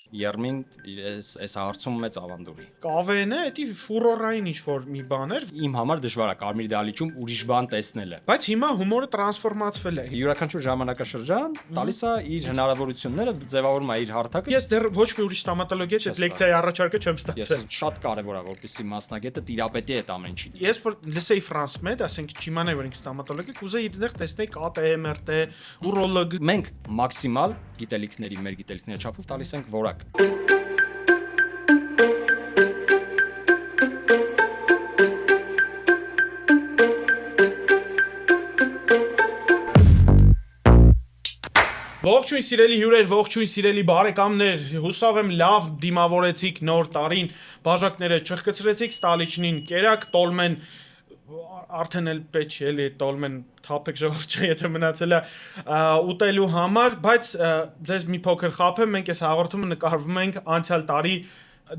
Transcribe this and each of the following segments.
Երմին այս հարցում մեծ ավանդույթ է։ Կավեն է, դա ֆուրորային ինչ-որ մի բան էր։ Իմ համար դժվար է Կարմիր դահլիճում ուրիշ բան տեսնելը։ Բայց հիմա հումորը տրանսֆորմացվել է։ Յուրաքանչյուր ժամանակաշրջան տալիս է իր հնարավորությունները, ձևավորում է իր հարթակը։ Ես դեռ ոչ մի ուրիշ ստոմատոլոգիա այդ լեկցիայի առաջարկը չեմ Ես ստացել։ շատ կարևոր է, որպեսզի մասնագետը տիրապետի այդ ամեն ինչին։ Ես որ լսեի Ֆրանս մեդ, ասենք չիմանայի որ ինքը ստոմատոլոգ է, կուզեի այդտեղ տեսնել ԿՏ, ՄՌՏ, ուրոլոգ։ Մենք մաքսիմալ գիտելիքների, մեր գիտելիքների չափով տալիս ենք որակ։ Ողջույն սիրելի հյուրեր, ողջույն սիրելի բարեկամներ, հուսով եմ լավ դիմավորեցիք նոր տարին, բաժակները չխկցրեցիք, ստալիչնին կերակ, տոլմեն արդեն էլ պետք չէ էլի տոլմեն թափեք ժողովուրդ, եթե մնացել է ուտելու համար, բայց ձեզ մի փոքր խաբեմ, մենք այս հաղորդումը նկարվում ենք անցյալ տարի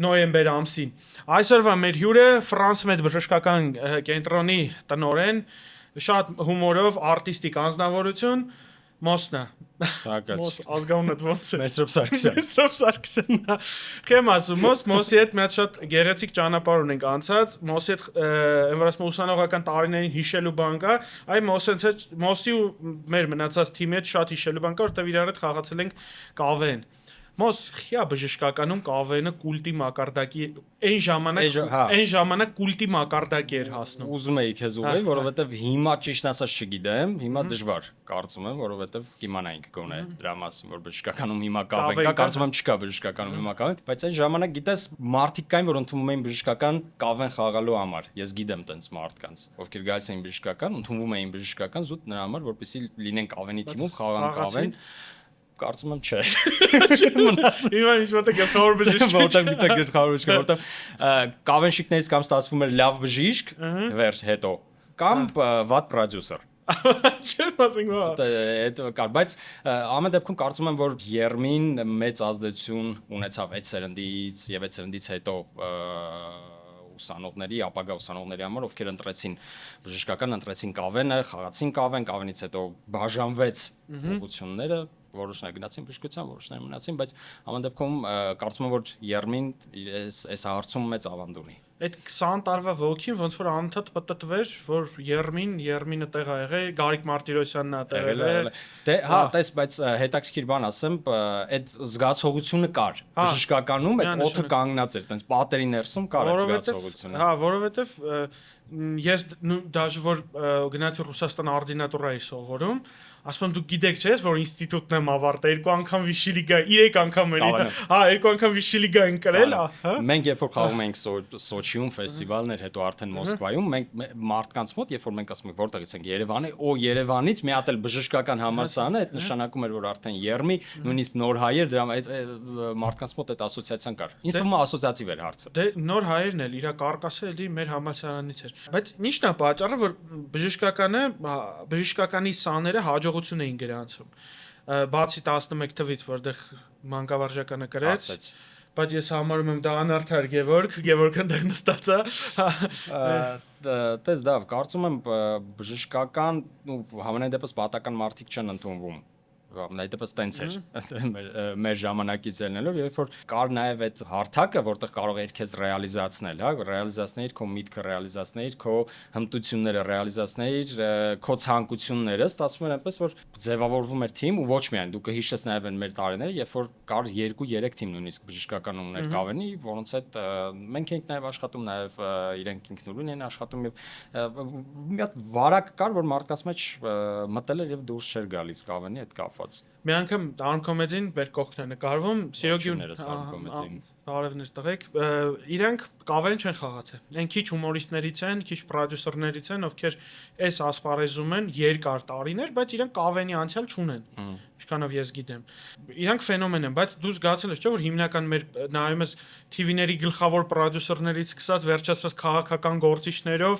նոյեմբեր ամսին։ Այսօրվա մեր հյուրը Ֆրանսմեդ բժշկական կենտրոնի տնօրեն, շատ հումորով արտիստիկ անձնավորություն Մոսնա։ Մոս ազգանունդ ոնց է։ Մեսրոպ Սարգսյան։ Մեսրոպ Սարգսյանն։ Խեմ ասում, Մոսի հետ մի հատ շատ գեղեցիկ ճանապարհ ունենք անցած, Մոսի հետ այն որ ասում ուսանողական տարիներին հիշելու բան կա, այ Մոսի ու մեր մնացած թիմի հետ շատ հիշելու բան կա, որտեղ իրար հետ խաղացել ենք կավեն։ Մոս խիա բժշկականում կավենը կուլտի մակարդակի այն ժամանակ կուլտի մակարդակի էր հասնում։ Ուզում էի քեզ ուղղել, որովհետև հիմա ճիշտ ասած չգիտեմ, հիմա դժվար կարծում եմ, որովհետև կիմանայինք գոնե դրա մասին, որ բժշկականում հիմա կավեն կա, կարծում եմ չկա բժշկականում հիմա կավեն, բայց այն ժամանակ գիտես մարդիկ կային, որ ընդունվում էին բժշկական կավեն խաղալու համար։ Ես գիտեմ տենց մարդկանց, ովքեր գալիս էին բժշկական, ընդունվում էին բժշկական զուտ նրա համար, որպեսզի լինեն կավենի թիմում, խաղան կավեն։ Կարծում եմ չէ։ Հիմա ինչ-որ գլխավոր բժիշկ որտեղ մի տեղ գլխավոր բժիշկ, որտեղ կավենշիկներից կամ ստացվում էր լավ բժիշկ, վերջ հետո, կամ վատ պրոդյուսեր։ Չեմ ասենք Այդ կար, բայց ամեն դեպքում կարծում եմ, որ Երմին մեծ ազդեցություն ունեցավ այդ սերնդից եւ այդ սերնդից հետո ուսանողների, ապագա ուսանողների համար, ովքեր ընտրեցին բժշկական, ընտրեցին կավենը, խաղացին կավեն, կավենից հետո բաժանվեց ուղղությունները, որոշները գնացին բժշկության, որոշները մնացին, բայց ամեն դեպքում կարծում եմ, որ Երմին այս հարցում մեծ ավանդույթ ունի։ Այդ 20 տարվա ողքին ոնց որ անընդհատ պատտվեր, որ Երմինը տեղ ա եղել, Գարիկ Մարտիրոսյանն ա տեղ եղել։ Դե հա, տես, բայց հետաքրքիր բան ասեմ, այդ զգացողությունը կար։ Բժշկականում այդ օդը կանգնած էր, տենց պատերի ներսում կար այդ զգացողությունը։ Հա, որովհետև ես դաժե որ գնացի Ռուսաստան արդինատուրայի սովորում, ասում եմ դու գիտեք չէ՞, որ ինստիտուտն եմ ավարտել, 2 անգամ Վիշի լիգա, 3 անգամ էլի, հա, 2 անգամ Վիշի լիգա են կրել, հա։ Մենք երբ որ խաղում ենք Սոչիում ֆեստիվալներ, հետո արդեն Մոսկվայում, մենք մարդկանց մոտ, երբ որ մենք ասում ենք որտեղից ենք Երևանի, Երևանից մի հատ էլ բժշկական համալսարանը, այդ նշանակում էր որ արդեն Երմի, նույնիսկ նոր հայեր, դրա այդ մարդկանց մոտ այդ ասոցիացիան կար։ Ինձ թվում է ասոցիատիվ էր հարցը։ Դե նոր հայերն էլ իրա կարկասը էլի մեր համալսարանից էր։ Բայց ի՞նչն է պատճառը, որ բժշկականի սաները հաջողություն էին գրանցում։ Բացի 11 թվից, որտեղ մանկավարժականը կրեց, բայց ես համարում եմ դա անարդար Գևորգ ընդեղ նստած է։ Տես դա, կարծում եմ բժշկական ու համենայն դեպս պատական մարդիկ չեն ընդունվում։ Այդպես տենց էր մեր ժամանակից ելնելով, երբ որ կար նաև այդ հարթակը, որտեղ կարող էր քեզ ռեալիզացնել, հա, ռեալիզացնել քո միտքը, ռեալիզացնել քո հմտությունները, ռեալիզացնել քո ցանկությունները, ստացվում էր այնպես, որ ձևավորվում էր թիմ ու ոչ միայն դու կհիշես նաև այն մեր տարիները, երբ որ կար 2-3 թիմ նույնիսկ բժշկական ուններ կավենի, որոնց հետ մենք էինք նաև աշխատում, նաև իրենք ինքնուրույն են աշխատում եւ մի հատ վարակ կար, որ մարդկանց մեջ մտել էր եւ դուրս չէր գալիս կավենի այդ կապ։ Մի անգամ Արմկոմեդին մեր կողքն է նկարվում, Սիրոգիներս Արմկոմեդին։ Բարևներ տղեկ, իրանք կավեն չեն խաղացել։ Այն քիչ հումորիստներից են, քիչ պրոդյուսերներից են, ովքեր այս ասպարեզում են երկար տարիներ, բայց իրանք կավենի անցյալ չունեն։ Ինչքանով ես գիտեմ։ Իրանք ֆենոմեն են, բայց դու զգացել ես, չէ՞ որ հիմնական մեր նայում ես TV-ների գլխավոր պրոդյուսերներից սկսած վերջացրած քաղաքական գործիչներով,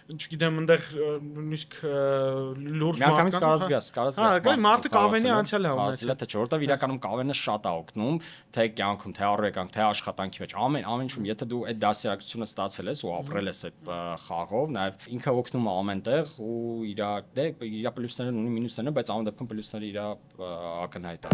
չգիտեմ, այնտեղ նույնիսկ լուրջ մարդկանց կարծես մարդը կավենի անցյալ է ունեցել, թե չէ, որտեվ իրականում կավենը շատ է օգնում, թե կյանքում, թե առօրյական, թե աշխատանքի մեջ, ամեն ինչում, եթե դու այդ դասյարակությունը ստացել ես ու ապրել ես այդ խաղով, նաև ինքը օգնում է ամենտեղ ու իր պլյուսներն ունի, մինուսներն, բայց ամեն դեպքում պլյուսները իր ակնհայտ է։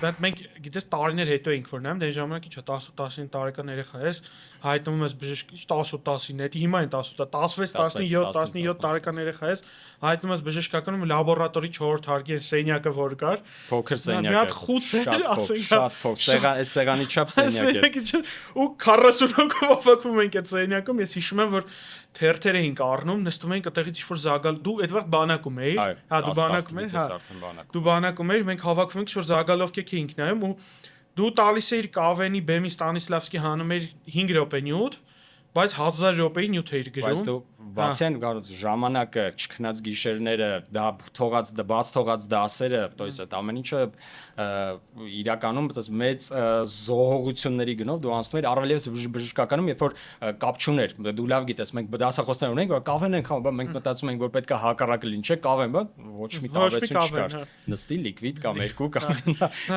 Բայց մենք գիտես տարիներ հետո ենք որ նայում, դե ժամանակի չէ 10-19 տարեկան երեխա ես, հայտնվում ես բժշկի 10-19, դա հիմա են 16-17 տարեկան երեխա ես, հայտնվում ես բժշկականում լաբորատորի 4-րդ հարկի սենյակը որ կար, փոքր մի սենյակը, հատ խուց էր, ասենք, շատ փոքր, սեղանի չափ սենյակ էր, ու 40 հոգով ավակվում ենք այդ սենյակում, ես հիշում եմ որ թերթեր էինք առնում, նստում էինք այդտեղից ինչ-որ զագալ, դու այդվաղ բանակում էիր, հա դու բանակում ես, հա դու բանակում էիր, մենք հավաքվում ենք ինչ-որ զագալովկեք էինք նայում ու դու տալիս էիր կավենի բեմի Ստանիսլավսկի հանում էիր 5 րոպե նյութ, բայց 1000 րոպեի նյութ էիր գրում։ Բայց դու բացի այն ժամանակը, չքնած գիշերները, դա բաց թողած դասերը, то есть այդ ամեն ինչը իրականում մեծ զոհողությունների գնով դու անցնում ես առավել եւս բժշկականում, երբ որ կապ չուներ, դու լավ գիտես, մենք դասախոսներ ունենք, որ կավեն ենք համ, մենք մտածում ենք որ պետք է հակառակը լինի, չէ, կավեն, բա ոչ մի տարբերություն չկար։ Նստի լիկվիդ կամ երկու կամ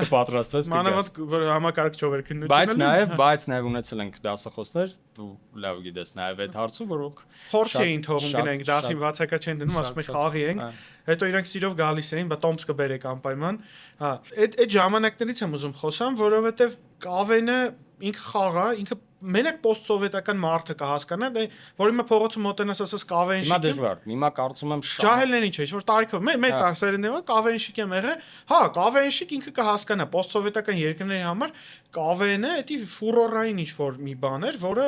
կպատրաստվես կգաս։ Մանավանդ որ համակարգչով էր քննությունը։ Բայց նաեւ ունեցել ենք դասախոսներ, դու լավ գիտես նաեւ այդ հարցը, որոնք խորցի էին թողում գնանք դասին բացակա չեն դնում, ասում են խաղի ենք, հետո իրանք սիրով գալիս էին, բա տոմսկը բերեք անպայման։ Հա, այդ ժամանակներից եմ ուզում խոսամ, որովհետեւ կավենը ինքը խաղ է, ինքը մենակ post-սովետական մարդը կհասկանա, որ հիմա փողոցը մոտենաս ասես կավեն շիկ։ Հիմա դժվար, հիմա կարծում եմ շատ ջահելներ ինչ է, որ տարիքով մեր տասերներով կավեն շիկ եմ եղել, հա, կավեն շիկ ինքը կհասկանա, post-սովետական երկրների համար կավենը դա ֆուրորային ինչ որ մի բան էր, որը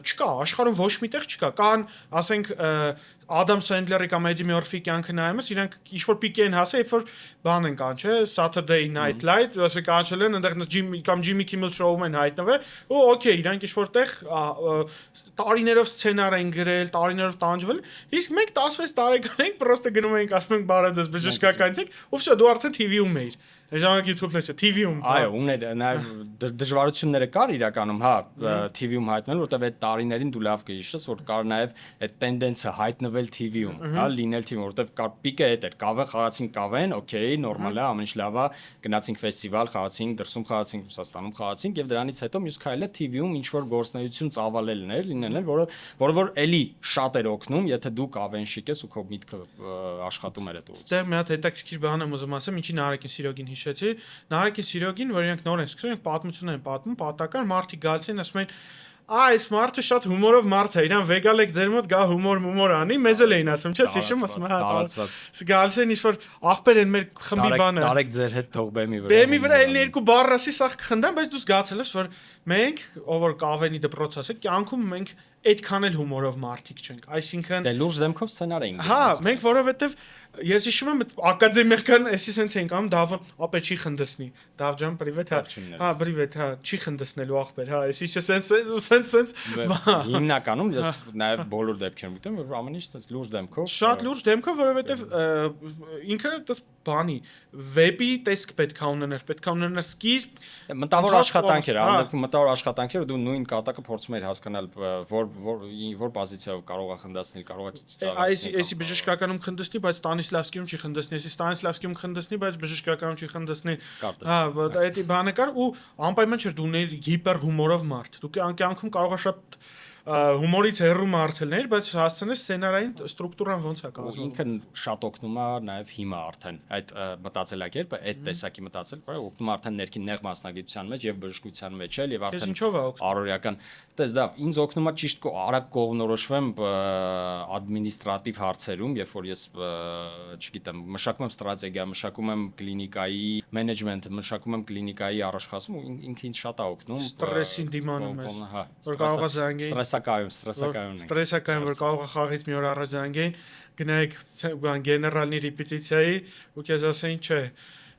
չկա, աշխարհում ոչ միտեղ չկա։ Կան, ասենք, Ադամ Սենդլերի կամ Էդի Մյորֆի կյանքը նայում ես, իրանք ինչ որ պիկ են հասել, երբ որ բան են կան, չէ, Saturday Night Live, ասեք կանչել են, այնտեղ Jimmy Kimmel Show-ում են հայտնվել, ու օքեյ, իրանք ինչ որտեղ տարիներով սցենար են գրել, տարիներով տանջվել, իսկ մենք 16 տարեկան ենք, պրոստը գնում ենք, ասում ենք բարև ձեզ բժշկականից, ու վсё, դու արդեն TV-ում էիր։ Ժամանակ YouTube-ներ չէ, TV-ում։ Այո, ուներ նաեւ դժվարությունները կար իրականում, հա, TV-ում հայտնել, որտեղ այդ տարիներին դու լավ կհիշես, որ կար նաեւ այդ տենդենսը հայտնվել TV-ում, հա, լինել TV-ում, որտեղ կար պիկը այդ էր, կավեն խաղացին կավեն, օքեյ, նորմալ է, ամեն ինչ լավ է, գնացինք ֆեստիվալ, խաղացինք, դրսում խաղացինք, Ռուսաստանում խաղացինք եւ դրանից հետո մյուս քայլը TV-ում ինչ որ գործնեություն ծավալելն էր, լինելն էր, որը էլի շատ էր օգնում, եթե դու կավեն շիկ ես ու քո միտքը աշխատում էր այդ ուղղությամբ։ Ստեղ մի հատ հետաքրքիր բան եմ ուզում ասեմ, ինչի Նարեկին Սիրոգին հիշեցի։ Նարեկին Սիրոգին, որ իրանք նոր են սկսել, պատմություն են պատմում, պատական մարդիկ գալիս են ասում են այս մարդը շատ հումորով մարդ է, իրան վեգալ եք ձեր մոտ գա հումոր անի, մեզ էլ էին ասում, չէ՞, հիշում ասում հա, գալիս են ինչ-որ ախպեր են մեր խմբի բանը։ Տարեք ձեր հետ թող բեմի վրա։ Բեմի վրա էլ երկու բառ ասի, սա կխնդան, բայց դու զգացել ես, որ մենք, ով որ կավենի դպրոց ասեք, կյանքում մենք այդքան էլ հումորով մարդիկ չենք, այսինքն դե լուրջ դեմքով սցենար էին։ Հա, մենք որովհետև ես հիշում եմ ակադեմիական էսի սենց էինք անում, դավ ապե չի խնդսնի։ Դավ ջան, պրիվետ, հա, պրիվետ, հա, չի խնդսնելու ախպեր, հա, էսի սենց հիմնականում ես նաև բոլոր դեպքերում գիտեմ, որ ամեն ինչ սենց լուրջ դեմքով։ Շատ լուրջ դեմքով, որովհետև ինքը դες բանի վեբի տեսք պետք է ունենար սկիզբ, մտավոր աշխատանք էր, անդեպքում մտավոր աշխատանքերը դու նույն կատակը փորձում ես հասկանալ, որ պոզիցիայով կարող է խնդասնել, կարող է ծծաղեցնել։ Այսի բժշկականում խնդսնի, բայց Ստանիսլավսկիում չի խնդսնի, այսի Ստանիսլավսկիում խնդսնի, բայց բժշկականում չի խնդսնի։ Հա, դա բանը կար ու անպայման չէր դու ուներ հիպեր հումորով մարդ։ Դու կյանքում կարող ես շատ հումորից հեռու մարդելներ, բայց հասցնես սցենարային ստրուկտուրան ոնց է կազմվում։ Ինքը շատ օգնում է նաև հիմա արդեն այդ մտածելակերպը, այդ տեսակի մտածելակերպը օգնում է արդեն ներքին նեղ մասնագիտության մեջ եւ բժշկության մեջ էլ եւ արդեն առօրյական տես դա ինձ օգնում է ճիշտ արագ կողմնորոշվեմ ադմինիստրատիվ հարցերում, երբ որ ես չգիտեմ, մշակում եմ ստրատեգիա, մշակում եմ կլինիկայի մենեջմենթը, մշակում եմ կլինիկայի առաջխաղացում ու ինքը ինձ շատ է օգնում ստրեսին դիմանում ես, հա, որ կարող է զանգել Ստրեսակայում, որ կարող է խաղից մի օր առաջ զանգեին, գնայեք գեներալնի ռեպետիցիայի ու քեզ ասեին, չէ։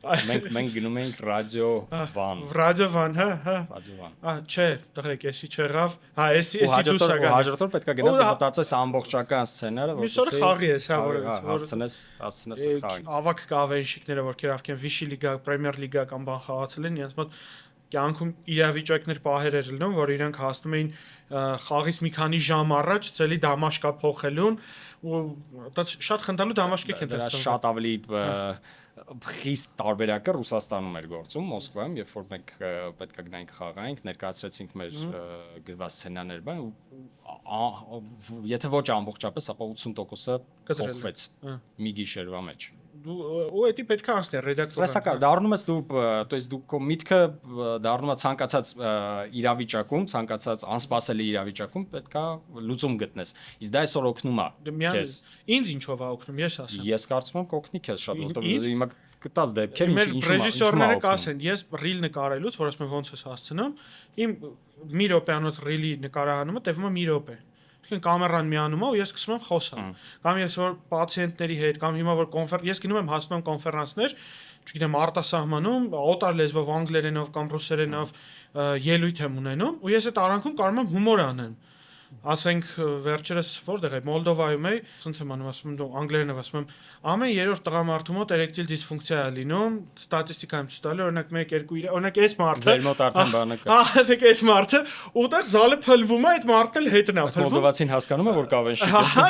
Մենք գնում ենք ռադիո վան, հա։ Ռադիո վան։ Չէ, տղերք, էսի չեղավ։ Հա, էսի դուս ա գալիս։ Հաջորդը պետք է գնաս մտածես ամբողջական սցենարը, որովհետեւ խաղի ես, հա, հասցնես խաղին։ Ավակ կավենշիկները, որ քերավքեն Վիշի լիգա, Պրեմիեր լիգա կամ բան խաղացել են, իրենց մոտ կյանքում իրավիճակներ պահեր էր լինում, որ իրանք հասնում էին խաղից մի քանի ժամ առաջ ցելի Դամաշկա փոխելուն ու դա շատ խնդալու Դամաշկեք են տեսնում։ Շատ ավելի խիստ տարբերակը Ռուսաստանում էր գործում, Մոսկվայում, երբ որ մենք պետք է գնայինք խաղայինք, ներկայացրեցինք մեր գրված սցենարներ, բան ու եթե ոչ ամբողջապես, ապա 80%-ը փոխվեց մի գիշերվա մեջ։ ու էդի պետք է անցնել ռեդակտորը։ Ստրեսակա դառնում ես դու, то есть դու քո միտքը դառնում է ցանկացած իրավիճակում, ցանկացած անսպասելի իրավիճակում պետքա լուծում գտնես։ Իսկ դա այսօր օգնում է քեզ։ Ինձ ինչով է օգնում, ես ասեմ։ Ես կարծում եմ կօգնի քեզ շատ, որովհետեւ հիմա կտած դեպքեր Մեր ինչու ռեժիսորները կասեն, ես ռիլ նկարելուց, որ ասում եմ ոնց ես հասցնում, իմ մի րոպեանոց ռիլի նկարահանումը տևում է մի րոպե։ Այսինքն կամերան միանում է ու ես սկսում եմ խոսալ։ Կամ ես որ պացիենտների հետ, կամ հիմա որ ես գնում եմ հասնում եմ կոնֆերանսներ, չգիտեմ, արտասահմանում, օտար լեզվով, անգլերենով կամ ռուսերենով ելույթ եմ ունենում ու ես այդ արանքում կարող եմ հումոր անեմ։ Ասենք վերջերս որտեղ է Մոլդովայում է, ոնց եմ անում, ասում եմ դու անգլերենով ասում եմ, ամեն երրորդ տղամարդու մոտ էրեկտիլ դիսֆունկցիա է լինում, ստատիստիկայում ցույց տալու, օրինակ 1 2 3, օրինակ այս մարդը, ձեր մոտ արդեն բանը կա։ ասեք այս մարդը, ուտեղ զալը փլվում է, այդ մարդն էլ հետն է փլվում։ Մոլդովացին հասկանում է որ կավեն շիկ։ Հա,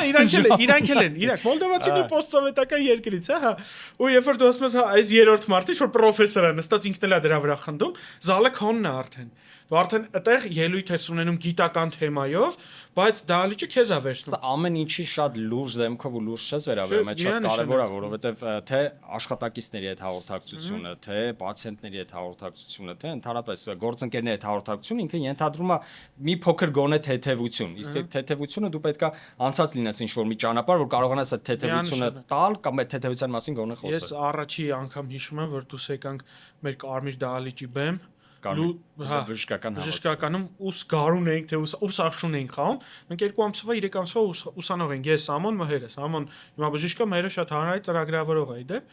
իրանք են, Մոլդովացին ու պոստսովետական երկրից, հա։ Ու երբ որ դու ասում ես, հա, այս երրորդ մարդը, որ պրոֆեսոր է, նստած ինքն էլ է դրա վրա խնդում, զալը քոնն է արդեն։ Դու արդեն այդտեղ ելույթ ես ունենում գիտական թեմայով, բայց դահլիճը քեզ է վերցնում։ Ամեն ինչի շատ լուրջ դեմքով ու լուրջ չես վերաբերում, այդ շատ կարևոր է, որովհետև թե աշխատակիցների հետ հաղորդակցությունը, թե պացիենտների հետ հաղորդակցությունը, թե ընդհանրապես գործընկերների հետ հաղորդակցությունը ինքը ենթադրում է մի փոքր գոնե թեթևություն։ Իսկ այդ թեթևությունը դու պետքա անցած լինես ինչ-որ մի ճանապարհ, որ կարողանաս այդ թեթևությունը տալ կամ այդ թեթևության մասին գոնե խոսել։ Ես առաջի անգամ հիշում եմ, որ դուս եկանք մեր Կարմիր դահլիճի բեմ բժշկականում ուս գարուն էինք թե ուս աշուն էինք խաղում մենք 2 ամսվա 3 ամսվա ուսանող ենք ես Սամոն Մհերը Սամոն հիմա բժիշկը Մհերը շատ հանրային ծրագրավորող է դե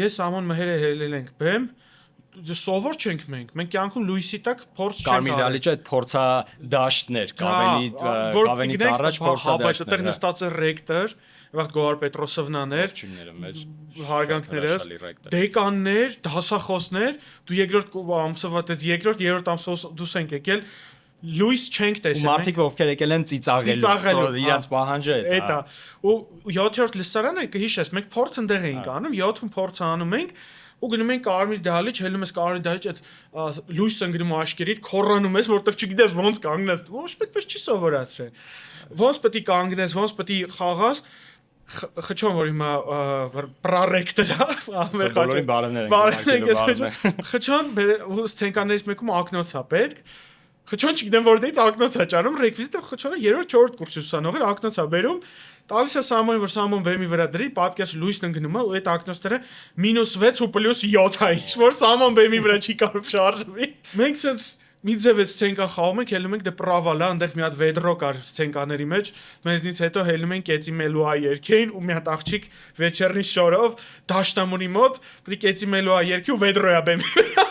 ես Սամոն Մհերը հելել ենք բեմ սովոր չենք մենք կյանքում լույսի տակ փորձ չենք Կարմիր դահլիճը այդ փորձադաշտներ կավենից առաջ փորձադաշտներ այդտեղ նստած է ռեկտոր Վաղ Գոհար Պետրոսովնան էր հարգանքներս դեկաններ դասախոսներ դու երկրորդ ամսվա դες երրորդ ամսվա դուս ենք եկել լույս չենք տեսել մարդիկ ովքեր եկել են ծիծաղելու իրանց պահանջը է դա ու 7-րդ լսարանը կհիշես մենք փորձ ընդեղ էինք անում 7-ում փորձ անում ենք ու գնում ենք Կարմիր դահլիճ հելնում ես Կարմիր դահլիճ այդ լույսը ընկնում աշկերիդ խոռանում ես որտեղ չգիտես ոնց կանգնես ոչ պետք չի սովորացրել ոնց պետք է կանգնես ոնց պետք է խաղաս խչոն որ հիմա պրոռեկտոր է մեր խաչը խչոն ստենկաներից մեկում ակնոց է պետք խչոն չգիտեմ որտեղից ակնոց է ճարում ռեկվիզիտը խչոնը 3-4 կուրսի ուսանող էր ակնոց է բերում տալիս է Սամոն որ Սամոն բեմի վրա դրի պատկես լույսն ընկնում է ու այդ ակնոցները -6 ու +7 է ինչ որ Սամոն բեմի վրա չի կարող շարժվի մենք sense մի ձևից ցենկան խաղում ենք, հելնում ենք դե պրավալա, այնտեղ մի հատ վեդրո կար ցենկաների մեջ, մեզնից հետո հելնում ենք Կեցի Մելուա երկին ու մի հատ աղջիկ վեճերնի շորով դաշտամունի մոտ, պետք է Կեցի Մելուա երկի ու վեդրոյա բեմի վրա։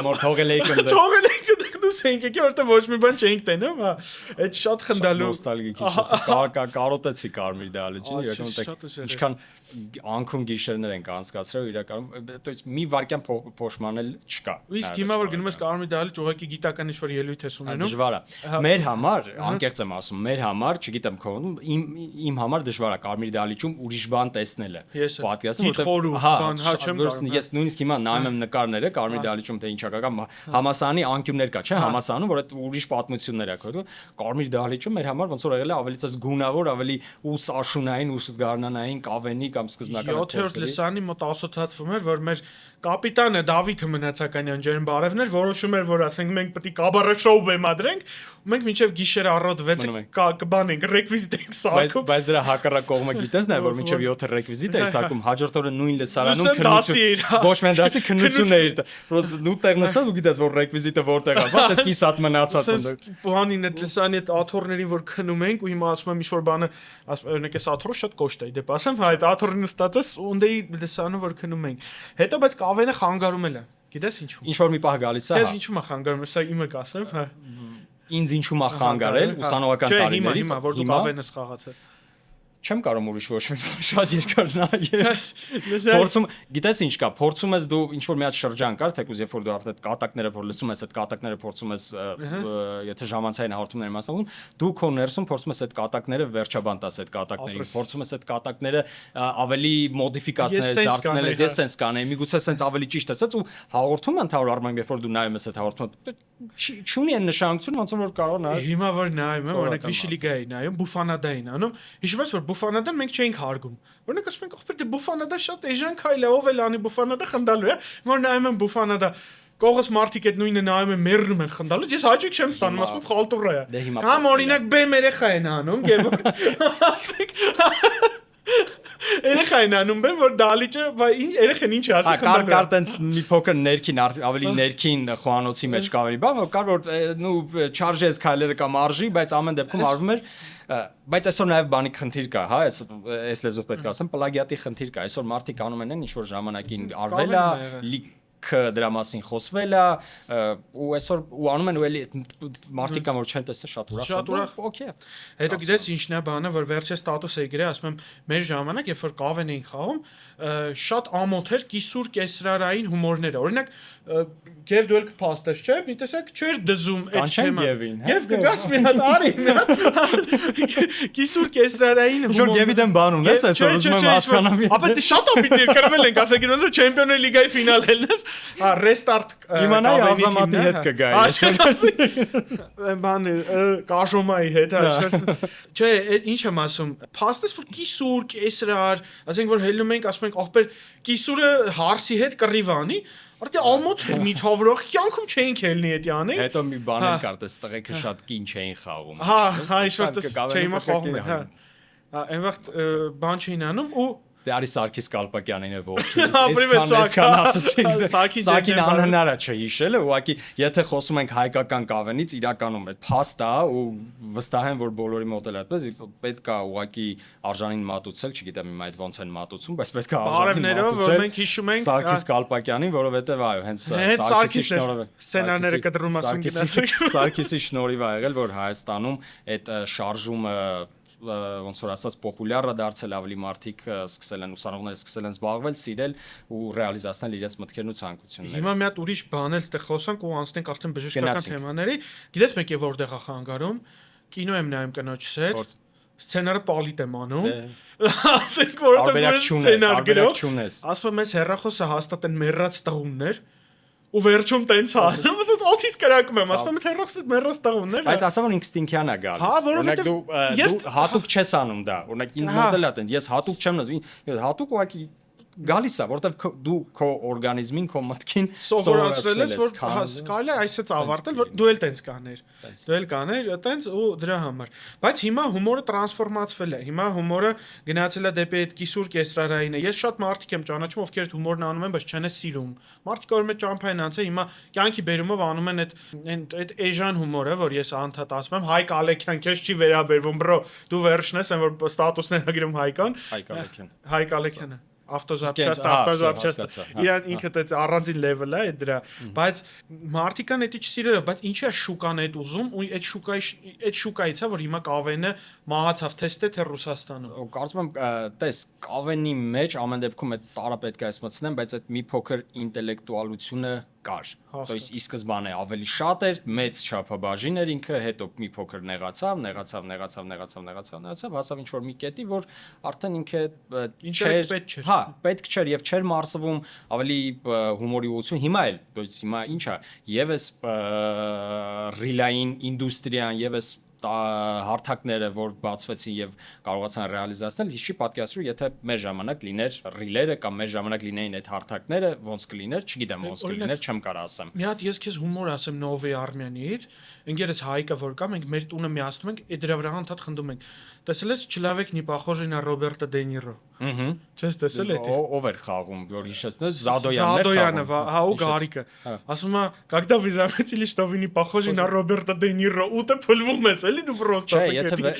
Մոր թողել եք ընդ։ Թողել եք դուս ենք եկի որտեղ ոչ մի բան չենք տենում, հա։ Այդ շատ խնդալու նոստալգիկ կարոտեցի Կարմիր դահլիճին, իրականում ինչքան անքուն գիշերներ ենք անցկացրել իրականում, то есть մի վարքյան փոշմանել չկա։ Իսկ հիմա որ գնում ես Կարմիր դահլիճ, ուղղակի գիտական ինչ-որ ելույթ ես ունենում։ Դժվար է։ Մեր համար, անկեղծ եմ ասում, մեր համար, չգիտեմ քո, իմ համար դժվար է Կարմիր դահլիճում ուրիշ բան տեսնելը։ Պատկերացնում, որտեղ ես նույնիսկ հիմա նայում եմ նկարները Կարմիր դահլիճում թե ինչա կա, համասարանի անկյուններ կա, չէ՞, համասարանում, որ այդ ուրիշ պատմություններ է քո։ Կարմիր դահլիճում մեր համար ոնց որ եղել է ավելի ցած գունավոր, ավելի ուս աշունային, ուս գարնանային, կավենի կամ սկզբնական 7-րդ լսանի մոտ ասոցացվում էր, որ մեր կապիտանը Դավիթը Մնացականյան ջերմ բարևներ որոշում էր, որ ասենք մենք պետք է կաբարը շոու բեմադրենք, ու մենք մինչև գիշերը առավոտ 6-ը կբանենք, ռեկվիզիտ ենք սարքում։ Բայց դրա հակառակ կողմը գիտես նա, որ մինչև 7-ը ռեկվիզիտ էր սարքում, հաջորդ օրը նույն լսարանում քննություն։ Ոչ միայն դասի քննություն էր, դու տեղ նստած ու գիտես, որ ռեկվիզիտը որտեղ է, բա դες կիսատ մնացած ընդ։ Բանին այդ լսանի այդ աթոռներին որ քնում ենք ու հիմա ասում եմ ինչ-որ բանը, օրինակ էս աթոռը շատ կոշտ է, դեպ ասեմ, հա այդ աթոռին նստած ես ունդեի լսանը որ քնում ենք։ Հետո բայց կավենը խանգարում էլ է։ Գիտես ինչու։ Ինչ որ մի պահ գալիս է։ Քեզ ինչու՞մ է խանգարում, սա իմը կասեմ, հա։ Ինձ ինչու՞մ է խանգարել ուսանողական տարիների։ Հիմա որ դու կավենս խաղացել։ Չեմ կարող ուրիշ ոչ մի շատ երկար նայել։ Փորձում, գիտես ինչ կա, փորձում ես դու ինչ որ մի հատ շրջան կար, թեկուզ երբ որ դու արդեն կատակները որ լսում ես, այդ կատակները փորձում ես, եթե ժամանցային հաղորդումներ մասնակցում, դու քո ներսում փորձում ես այդ կատակները վերջաբան տաս այդ կատակներին, փորձում ես այդ կատակները ավելի մոդիֆիկացնել, դարձնել ես, ես sense կանեի, միգուցե sense ավելի ճիշտ ասած ու հաղորդումը ընդհանուր առմամբ երբ որ դու նայում ես այդ հաղորդումը, չունի այն նշանակություն, ոնց որ կարող նայես։ Հիմա որ նայում եմ, օրինակ Վիշիլիգայի նայում, Բուֆանադային անում, հիշում ես որ Բուֆանադան մենք չէինք հարգում։ Օրինակ ասում ենք, ախպեր դե Բուֆանադա շատ էժան քայլ է, ով էլ անի Բուֆանադա խնդալու է։ Որ նայում եմ Բուֆանադա Կողս մարդիկ այդ նույնը նայում են մերնում են խնդալու, ես հաճույք չեմ ստանում, ասում եմ խալտուրա է։ Կամ օրինակ բեմ երեխա են անում, եւ երեխա են անում բեմ, որ դալիճը, երեխան ինչ է ասի խնդալու։ Կար տենց մի փոքր ներքին, ավելի ներքին խոհանոցի մեջ կավերի բան, որ կար որ նու չարժես քայլերը կամ արժի, բայց ամեն դեպքում արվում էր բայց այսօր նաև բանի խնդիր կա, հա, այս լեզվով պետք է ասեմ, պլագիատի խնդիր կա։ Այսօր մարդիկ անում են ինչ որ ժամանակին արվել է, դրա մասին խոսվել է ու այսօր ու անում են ու էլի մարդիկ կան որ չեն տեսել շատ ուրախ օքեյ հետո գիտես ինչն է բանը որ վերջը ստատուս է գրել ասում եմ մեր ժամանակ երբ որ կավեն էին խաղում շատ ամոթ էր կիսուր կեսրարային հումորները օրինակ Եվ դու եք փաստես չէ մի տեսակ չէր դզում այդ թեման եւ գաց մի հատ արի կիսուր կեսրարային հումոր Ժոր Գևի դեմ բան ունես այսօր ուզում եմ հասկանամ ապա դե շատ ապիտի կրվել ենք ասենք ոնց որ Չեմպիոններ լիգայի ֆինալ ելնես ռեստարտ իմանայի Ազամատի հետ կգայի այսօր բան Կաշոմայի հետ այսօր չէ ինչ եմ ասում փաստես որ կիսուր կեսրար ասենք որ հելնում ենք ասում ենք ախպեր կիսուրը հարսի հետ կռիվանի Արդյոք ամոթ էր մի թավրող կյանքում չէինք ելնի էդի անի Հետո մի բան էլ կար տես տղեկը շատ կին չէին խաղում Հա ինչ-որ չէի մա խաղում հա Այն վաղ բան չէին անում ու Դե արի Սարգիս Կալպակյանին է ողջունում Այսքան ասացինք Սակին անհնար է չհիշելը ուղղակի եթե խոսում ենք հայկական կավենից իրականում այդ փաստ է ու վստահ եմ որ բոլորի մոտ էլ այդպես պետք է ուղղակի արժանին մատուցել չգիտեմ հիմա այդ ոնց են մատուցում բայց պետք է արժանին մատուցել որ մենք հիշում ենք Սարգիս Կալպակյանին որովհետև այո հենց Սարգիսի շնորհիվ սցենարները կտրում ասում գնացեք Սարգիսի շնորհիվ ա եղել որ Հայաստանում այդ շարժումը ոնց որ ասած պոպուլյար է դարձել ավելի մարդիկ սկսել են ուսանողները սկսել են զբաղվել, սիրել ու ռեալիզացնել իրենց մտքերն ու ցանկությունները։ Հիմա մի հատ ուրիշ բան էլ ստեղ խոսանք ու անցնենք արդեն բժշկական թեմաների։ Գիտես մեկ է որտեղ է խանգարում։ Կինո եմ նայում կնոջս հետ։ Սցենարը պալիտ եմ անում։ Ասենք որտեղ սցենար գրող։ Ասում եմ այս հերախոսը հաստատ են մեռած տղուններ։ Ու վերջում տենց անում, ասած օթիս կրակում եմ, ասում եմ հերոսը մեռած տղուններ։ Բայց ասա որ ինստինկտիան է գալիս։ Հա, որովհետև դու հատուկ չես անում դա։ Օրինակ ինձ մոտ էլ է տենց, ես հատուկ չեմ նզում, հատուկ ուղղակի գալիս է, որովհետև դու քո օրգանիզմին, քո մտքին սովորացրել ես, որ կարելի է այսպես ավարտել, որ դու էլ տենց կաներ։ Դու էլ կաներ, տենց ու դրա համար։ Բայց հիմա հումորը տրանսֆորմացվել է։ Հիմա հումորը գնացել է դեպի այդ կիսուր կեսրարայինը։ Ես շատ մարդիկ եմ ճանաչում, ովքեր այդ հումորն անում են, բայց չեն սիրում։ Մարդիկ որ մեծ ճամփա են անցել, հիմա կյանքի բերումով անում են այդ էժան հումորը, որ ես անդադ ասում եմ, Հայկ Ալեքյան, քեզ չի վերաբերվում, բրո, դու վերջն ես, որ ստատուսներ գրում Հայկան։ Հայկ Ալեքյանը Ավտոզապչաստ իրան ինքը դա առանձին level է դրա բայց մարդիկան դա չսիրել բայց ինչի է շուկան այդ ուզում ու այդ շուկայից է որ հիմա կավենը մահացավ թեստե թե Ռուսաստանում կարծում եմ տես կավենի մեջ ամեն դեպքում այդ տարը պետք է ասմացնեմ բայց այդ մի փոքր ինտելեկտուալությունը կար то есть ի սկզբանե ավելի շատ էր մեծ չափաբաժին էր ինքը հետո մի փոքր նեղացավ հասավ ինչ որ մի կետի որ արդեն ինքը չէր հա պետք չէր եւ չէր մարսվում ավելի հումորի ուղղություն հիմա էլ то есть հիմա ինչա եւս ռիլային ինդուստրիան եւս հարթակները որ բացվեցին եւ կարողացան ռեալիզացնել հիշի պատկերացրու եթե մեր ժամանակ լիներ ռիլերը կամ մեր ժամանակ լինեին այդ հարթակները ոնց կլիներ չգիտեմ ոնց կլիներ չեմ կարող ասեմ մի հատ ես քեզ հումոր ասեմ Նովի Արմենիից ընկերս Հայկը որ կա մենք մեր տունը միացնում ենք այդ դրա վրա հանդարտ խնդում ենք տեսել ես Человек не похожий на Роберта Դե Նիրո չես տեսել էդ ով էր խաղում որ հիշեցնես Զադոյանը հա ու Գարիկը ասում է когда вы заметили что вы не похожи на Роберта Դե Նիրո ու դե փլվում ես էլի դու պրոստա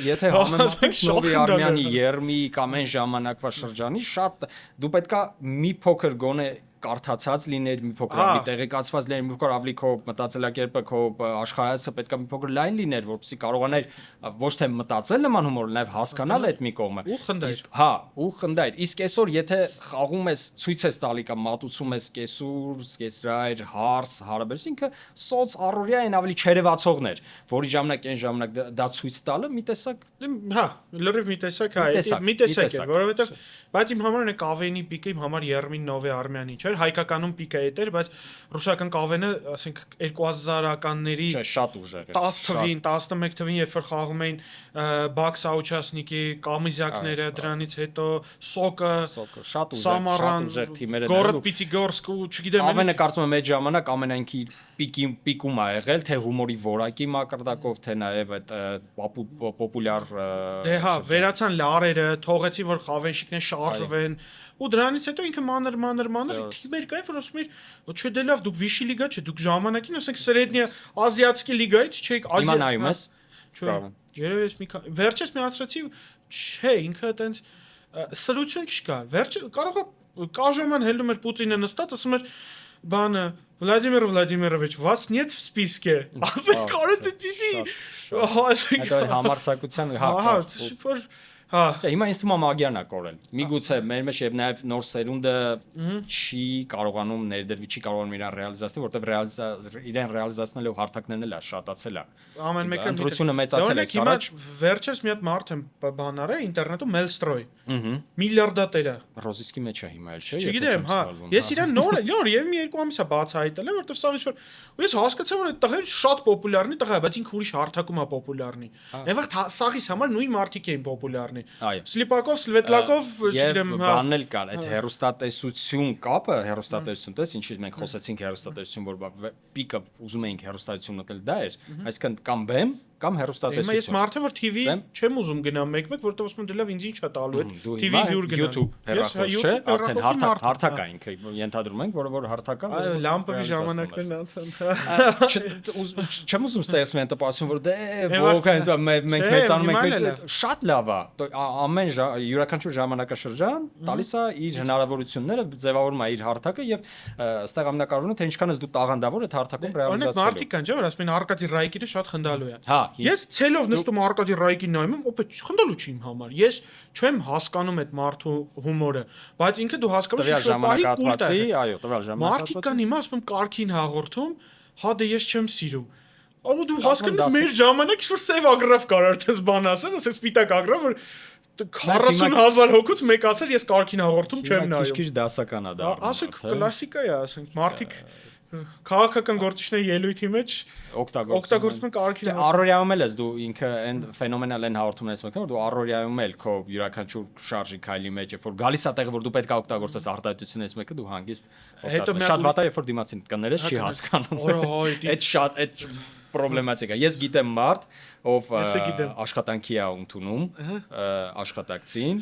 եթե համեմատենք Նովի Արմենի Երմիկ ամեն ժամանակվա շրջանի շատ դու պետքա մի փոքր գոնե կարդացած լիներ մի փոքր ավելի տեղեկացված լիներ մի փոքր ավելի քո մտածելակերպը քո աշխարհայացը պետքա մի փոքր լայն լիներ որպեսզի կարողանար ոչ թե մտածել նման հումոր նաև հասկանալ այդ մի կողմը ու խնդիր հա ու խնդիր իսկ այսօր եթե խաղում ես ցույց ես տալի կամ մատուցում ես կեսուր կեսրայր հարս հարաբերություն ինքը սոց առօրյա են ավելի չերևացողներ որի ժամանակ այն ժամանակ դա ցույց տալը մի տեսակ հա լրիվ մի տեսակ հա մի տեսակ է որովհետև բայց իմ համար կավենի պիկը իմ համար Երմին Նովի Արմյանի չէր էր հայկականում պիկա էր, բայց ռուսական կավենը, ասենք 2000-ականների շատ ուժեղ էր 10 թվին, 11 թվին, երբ որ խաղում էին Բաքս Աուչասնիկի, Կամիզյակները, դրանից հետո Սոկը, շատ Սամարան, ուժեղ թիմեր են Գորոդ Պիտիգորսկ ու չգիտեմ, Կավենը կարծում եմ այդ ժամանակ ամենայնքի պիկում ա եղել, թե հումորի որակի մակարդակով, թե նաև այդ պոպուլյար դե հա, վերացան լարերը, թողեցի որ խավենշիկներ շարժվեն ու դրանից հետո ինքը մանր թիմեր կային, որ ասում էր, չէ դե լավ, դուք Վիշի լիգա չէ, դուք ժամանակին, ասենք Սրեդնիա ազիատսկի լիգայից չեք Հիմա նայում ես Երևի ես մի քանի վերջես միացրեցի, չէ, ինքը այտենց սրություն չկա։ Վերջը կարող է կաժոման հելնում էր Պուտինը նստած, ասում էր բանը Վլադիմիր Վլադիմիրովիչ, вас нет в списке։ Ասենք կարո դի Այդ համարցակության հա հիմա ինձ թվում է մագիան է կորել։ Միգուցե մեր մեջ եւ նաեւ նոր սերունդը չի կարողանում ներդրվի, չի կարողանում իրան ռեալիզացնել, որտեվ իրեն ռեալիզացնելով հարթակներն էլ է շատացել է։ Ամեն մեկը ընտրությունը մեծացել է առաջ։ Վերջերս մի հատ մարդ եմ բան արել ինտերնետում Մելստրոյ։ Միլիարդատեր է։ Ռոզիսկի մեջ է հիմա էլ, չէ՞։ Չգիտեմ, հա։ Ես իրան նոր եւ մի երկու ամիս է բացահայտել եմ, որտեվ սա ինչ-որ ես հասկացա, որ այդ տղեն շատ պոպուլյարնի տղա է, բայց ինքը ուրիշ հարթակում է պոպուլյարնի։ Այնվաղ սաղիս համար նույն մարդիկ էին պոպուլյարնի։ Սլիպակով, Սվետլակով, չգիտեմ, հա։ Բանն էլ կար, այդ հերոստատեսություն կապը, հերոստատեսություն, տես ինչի մենք խոսեցինք հերոստատեսություն, որ պիկը ուզում էինք հերոստատեսություն ուտել դա էր, այսինքն կամ բեմ կամ հերոստատեսություն։ Հիմա ես մարդ եմ որ TV չեմ ուզում գնամ մեկ-մեկ, որտեղ ասում եմ դե լավ ինձ ինչ է տալու այդ TV հյուր գնամ։ YouTube հեռախոս չէ, արդեն հարթակ է ինքը, ենթադրում ենք, որ հարթակա։ Լամպովի ժամանակներն անցան։ Չեմ ուզում ստեղծել այն տպասություն, որ դե ողքան մենք մեծանում ենք, շատ լավ է։ Ամեն յուրաքանչյուր ժամանակաշրջան տալիս է իր հնարավորությունները, ձևավորում է իր հարթակը եւ այստեղ ամենակարևորը թե ինչքան ես դու տաղանդավոր այդ հարթակում ռեալիզացնելու։ Օրինակ մարդիկ կան, չէ՞ որ ասում են Արկադի Ռայկինը շատ խնդալու է։ Հա, ես ցելով նստում Արկադի Ռայկին նայում եմ, օպե խնդալու չի իմ համար։ Ես չեմ հասկանում այդ մարդու հումորը, բայց ինքը դու հասկանում ես որ պահի կուլտ է։ Այո, տվյալ ժամանակահատվածի։ Մարդիկ կան հիմա ասում են կարքին հաղորդում, հա դե ես չեմ սիրում։ Ահա դու հասկանում ես մեր ժամանակ ինչ-որ սև ագրավ կար արդեն բան ասել, ասես սպիտակ ագրավ, որ 40,000 հոգուց մեկ ասել ես կարքին հաղորդում չեմ նայում։ Քիչ դասական է դա։ Ասենք կլասիկա է, ասենք մարդիկ քաղաքական գործիչների ելույթի մեջ օգտագործում են կարքին։ Առօրյայում էլ ես դու ինքը այն ֆենոմենալ են հաղորդումներից մեկն է, որ դու առօրյայում էլ քո յուրաքանչյուր շարժի քայլի մեջ, երբ որ գալիս է տեղը, որ դու պետք է օգտագործես արտահայտությունից մեկը, դու հանգիստ շատ վատ է, երբ որ դիմացին կներես չի հասկանում։ Այդ շատ այդ պրոբլեմատիկա։ Ես գիտեմ մարդ, ով աշխատանքի է ընդունում աշխատակցին,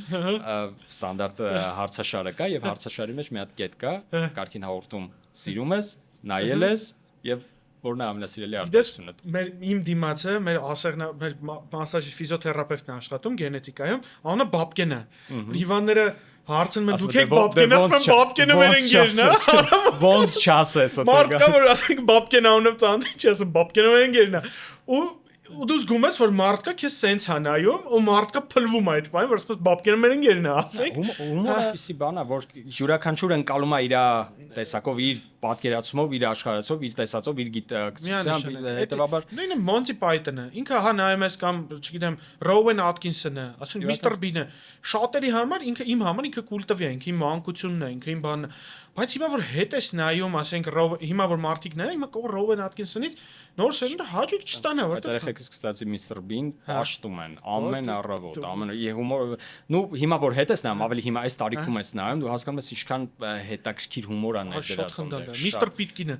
ստանդարտ հարցաշարը կա եւ հարցաշարի մեջ մի հատ կետ կա, կարքին հաղորդում սիրում ես, նայել ես եւ որն է ամենասիրելի արտադրությունը։ Իմ դիմացը, մեր ասեղնա, մեր մասաժի ֆիզիոթերապևտն է աշխատում գենետիկայում, անունը Բաբկեն է։ Հիվանդները հարցնում են դուք եք Բաբկեն, ասում են Բաբկենը մեր ընկերն է։ Ոնց չասես դա։ Մարդ կա որ ասենք Բաբկեն անունով ծանոթ չի, ասում Բաբկենը մեր ընկերն է։ Ու դու զգում ես որ մարդկա քեզ սենց հանայում ու մարդկա փլվում է այդ բանը որ ասես Բաբկենը մեր ընկերն է ասենք հումորը իսի բան է որ յուրաքանչյուր ընկալում է իր տեսակով իր պատկերացումով իր աշխարհացով իր տեսածով իր գիտակցությամբ հետեւաբար նույնը Մոնտի Պայթոնը ինքը հա նայում ես կամ չգիտեմ Ռոուեն Աթկինսոնը ասենք Միսթր Բինը շատերի համար ինքը իմ համար ինքը կուլտովի է ինքը իմ մանկությունն է ինքը իմ բանը բայց հիմա որ հետ ես նայում ասենք հիմա որ մարդիկ նայում հիմա կողը Ռոուեն Աթկինսոնից նոր սերունդը հաջող չստանա որտեղ երեխեքս կստացի Միսթր Բին աշտում են ամեն առավոտ ամեն հումոր նու հիմա որ հետ ես նայում ավելի հիմա այս տարիքում ես նայում դու հասկանում ես ինչքան հետաքրքիր հումոր ա ներդրածում Միսթր Պիտկինը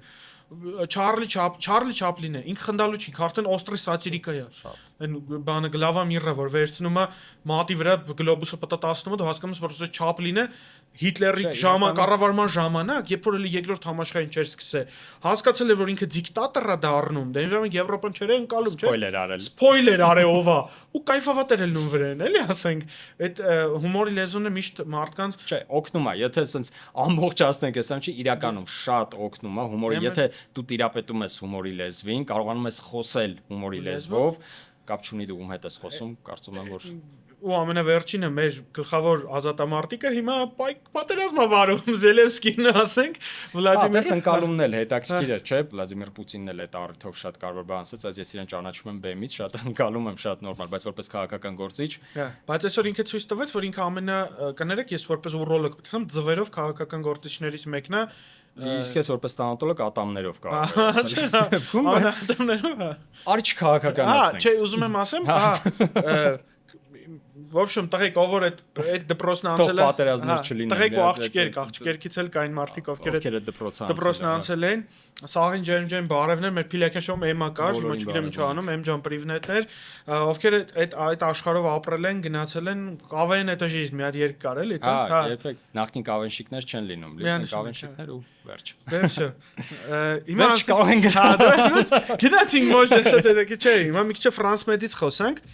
Չարլի Չապլինը ինքը խնդալու չի արդեն օստրի սատիրիկա է այն բանը գլավա միրը որ վերցնում է մատի վրա գլոբուսը պատատացնում դու հասկանում ես որ Չապլինը Հիտլերի կառավարման ժամանակ, երբ որ երկրորդ համաշխարհային չէր սկսել, հասկացել է որ ինքը դիկտատոր է դառնում, դե ժամանակ Եվրոպան չէր ընկալում, չէ՞։ Սփոյլեր արել ովա։ Ու կայֆավատեր էլ նույն վրան, էլի ասենք, այդ հումորի լեզունը միշտ մարդկանց, չէ, օգնում է, եթե ասենց ամբողջացնենք, ասեմ չի իրականում շատ օգնում է հումորը, եթե դու տիրապետում ես հումորի լեզվին, կարողանում ես խոսել հումորի լեզվով, կապ չունի դու ում հետ ես խոսում, կարծում եմ որ ու ամենավերջինը մեր գլխավոր ազատամարտիկը հիմա պատերազմ է վարում Զելենսկին, ասենք, Վլադիմիր ընկալումն էլ հետաքրքիր է, չէ՞, Վլադիմիր Պուտինն էլ այդ առիթով շատ կարևոր բան ասաց, այս ես իրեն ճանաչում եմ բեմից, շատ ընկալում եմ, շատ նորմալ, բայց որպես քաղաքական գործիչ։ Բայց այսօր ինքը ցույց տվեց, որ ինքը կներեք, ես որպես ուրոլոգ պատասխանեմ, ձվերով քաղաքական գործիչներից մեկն է, իսկ ես որպես տանատոլոգ ատամներով կարող եմ։ Արի չքաղաքականացնենք։ Չէ, ուզում եմ ասեմ, В общем, տղեկ ով որ այդ դպրոցն անցել է, պատերազմներ չլինեն։ Տղեկ ու աղջիկերքից էլ կային մարդիկ, ովքեր այդ դպրոցն անցել էին։ Սաղին ջերմ բարևներ, մեր Փիլիակյան շոում Էմա կար, հիմա չգիտեմ ինչ անում, Էմջան պրիվնետներ, ովքեր այդ աշխարհով ապրել են, գնացել են, կավեն էտա ժիզն մի հատ երկ կար էլի, այտենց, հա։ Երբեք նախքին կավենշիկներ չեն լինում, լինեն կավենշիկներ ու վերջ։ Վերջը։ Հիմա կարող են գնալ։ Գնացինք ոչ դե չէ, հիմա մի քիչ Ֆրանս մեդից խոսանք։